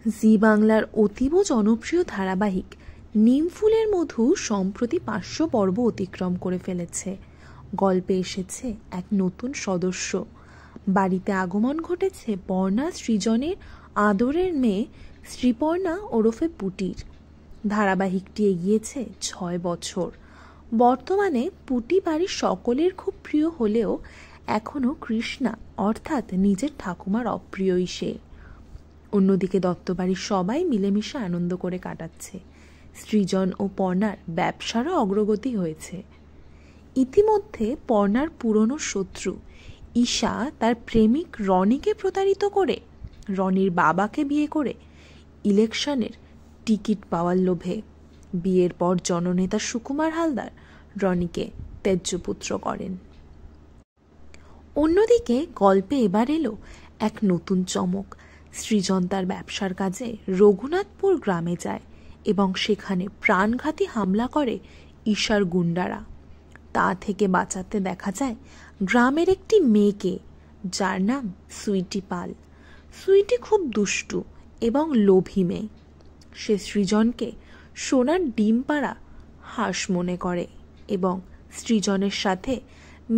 জি বাংলার অতীব জনপ্রিয় ধারাবাহিক নিমফুলের মধু সম্প্রতি 500 পর্ব অতিক্রম করে ফেলেছে। গল্পে এসেছে এক নতুন সদস্য, বাড়িতে আগমন ঘটেছে পর্ণা সৃজনের আদরের মেয়ে শ্রীপর্ণা ওরফে পুটির। ধারাবাহিকটি এগিয়েছে 6 বছর। বর্তমানে পুটি বাড়ির সকলের খুব প্রিয় হলেও এখনও কৃষ্ণা অর্থাৎ নিজের ঠাকুমার অপ্রিয়ই সে। অন্যদিকে দত্তবাড়ির সবাই মিলেমিশে আনন্দ করে কাটাচ্ছে। সৃজন ও পর্ণার ব্যবসারও অগ্রগতি হয়েছে। ইতিমধ্যে পর্ণার পুরনো শত্রু ঈশা তার প্রেমিক রনিকে প্রতারিত করে রনির বাবাকে বিয়ে করে ইলেকশনের টিকিট পাওয়ার লোভে বিয়ের পর জননেতা সুকুমার হালদার রনিকে ত্যায্যপুত্র করেন। অন্যদিকে গল্পে এবার এলো এক নতুন চমক। সৃজন তার ব্যবসার কাজে রঘুনাথপুর গ্রামে যায় এবং সেখানে প্রাণঘাতী হামলা করে ঈশার গুন্ডারা। তা থেকে বাঁচাতে দেখা যায় গ্রামের একটি মেয়েকে, যার নাম সুইটি পাল। সুইটি খুব দুষ্টু এবং লোভী মেয়ে। সে সৃজনকে সোনার ডিম পাড়া হাঁস মনে করে এবং সৃজনের সাথে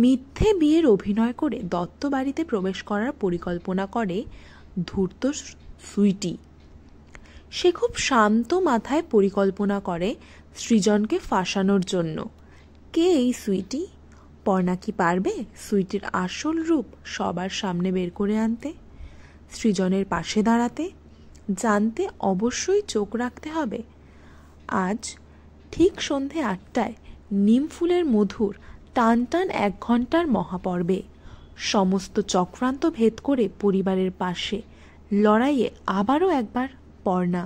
মিথ্যে বিয়ের অভিনয় করে দত্ত বাড়িতে প্রবেশ করার পরিকল্পনা করে ধূর্ত সুইটি। সে খুব শান্ত মাথায় পরিকল্পনা করে সৃজনকে ফাঁসানোর জন্য। কে এই সুইটি? পর্ণা কি পারবে সুইটির আসল রূপ সবার সামনে বের করে আনতে, সৃজনের পাশে দাঁড়াতে? জানতে অবশ্যই চোখ রাখতে হবে। আজ ঠিক সন্ধে 8টায় নিমফুলের মধুর টান টান 1 ঘন্টার মহাপর্বে সমস্ত চক্রান্ত ভেদ করে পরিবারের পাশে লড়াইয়ে আবারও একবার পর্ণা।